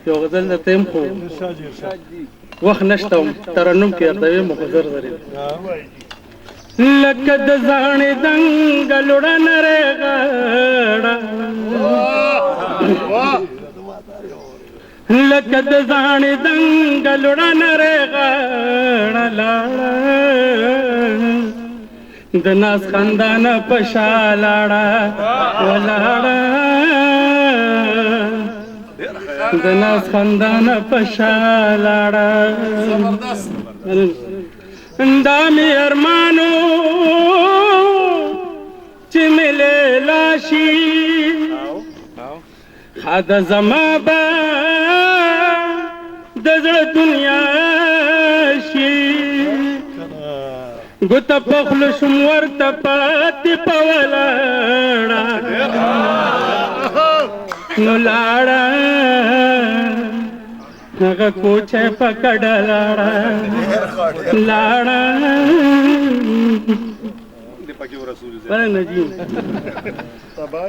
یو غزل درته یم خو وخت نشته ترنم کې درته یم خو زر زر لکه د زاڼې دنګه لوړه نرۍ غاړه لکه د زاڼې دنګه لوړه نرۍ غاړه لاړه د ناز خندانه په شا لاړه ولاړه د ناز خندانه په شا لاړه دا مې ارمانو چې مې لیلا شي ښه د زما به د زړه دنیا شي ګوته په خوله شوم ورته پاتې په ولاړه نو لاړه هغه کوچه په کډه لاړه لاړه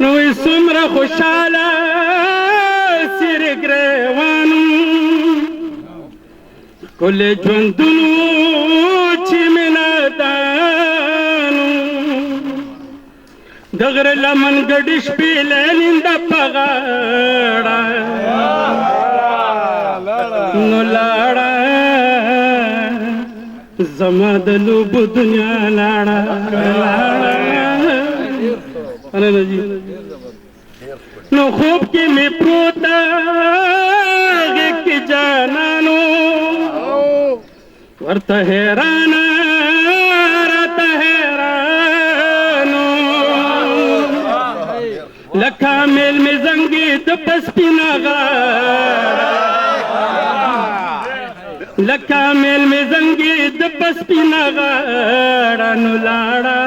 نو څومره خوشحاله څېرې ګریوانو ښکلې ژوندونو چې مې نادانو د غره لمن ګډې شپې لیلنده په غاړه نو لاړه زما د لوبو دنیا لاړه نو خوب کې مې پروته غېږ کې جانانو ورته حیرانه راته حیرانو لکه میل مې زنګې د پسپینه غاړه لکه میل مې زنګې د پسپینه غاړه نو لاړه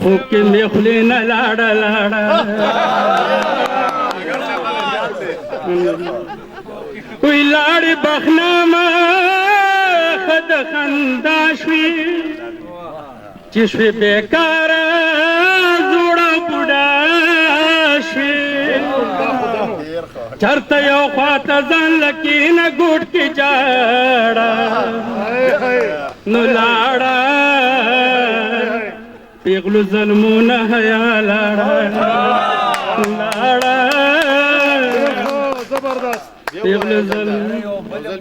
خوب کې مې خولې نه لاړه لاړه وی لاړې بخنامه ښه د خندا شوې چې شوې بېکاره زوړه بوډا شوې چرته یو خواته ځان لکېنه ګوټ کې جاړه نو لاړه پیغلو ظلمونه حیا لاړه لاړه پیغلو ظلمونه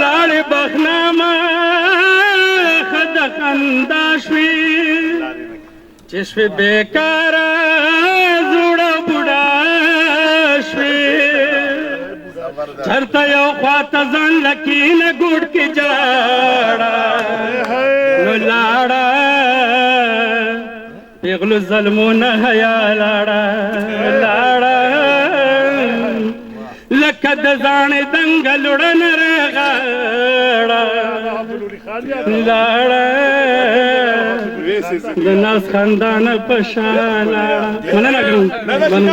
لاړې بخنامه ښه د خندا شوې چې شوې بېکاره زوړه بوډا شوې چرته یو خواته ځان لکېنه ګوټ کې جاړه نو لاړه پیغلو ظلمونه حیا لاړه لاړه لکه د زاڼې دنګه لوړه نرۍ غاړه لاړه د ناز خندانه په شا لاړه مننه کوم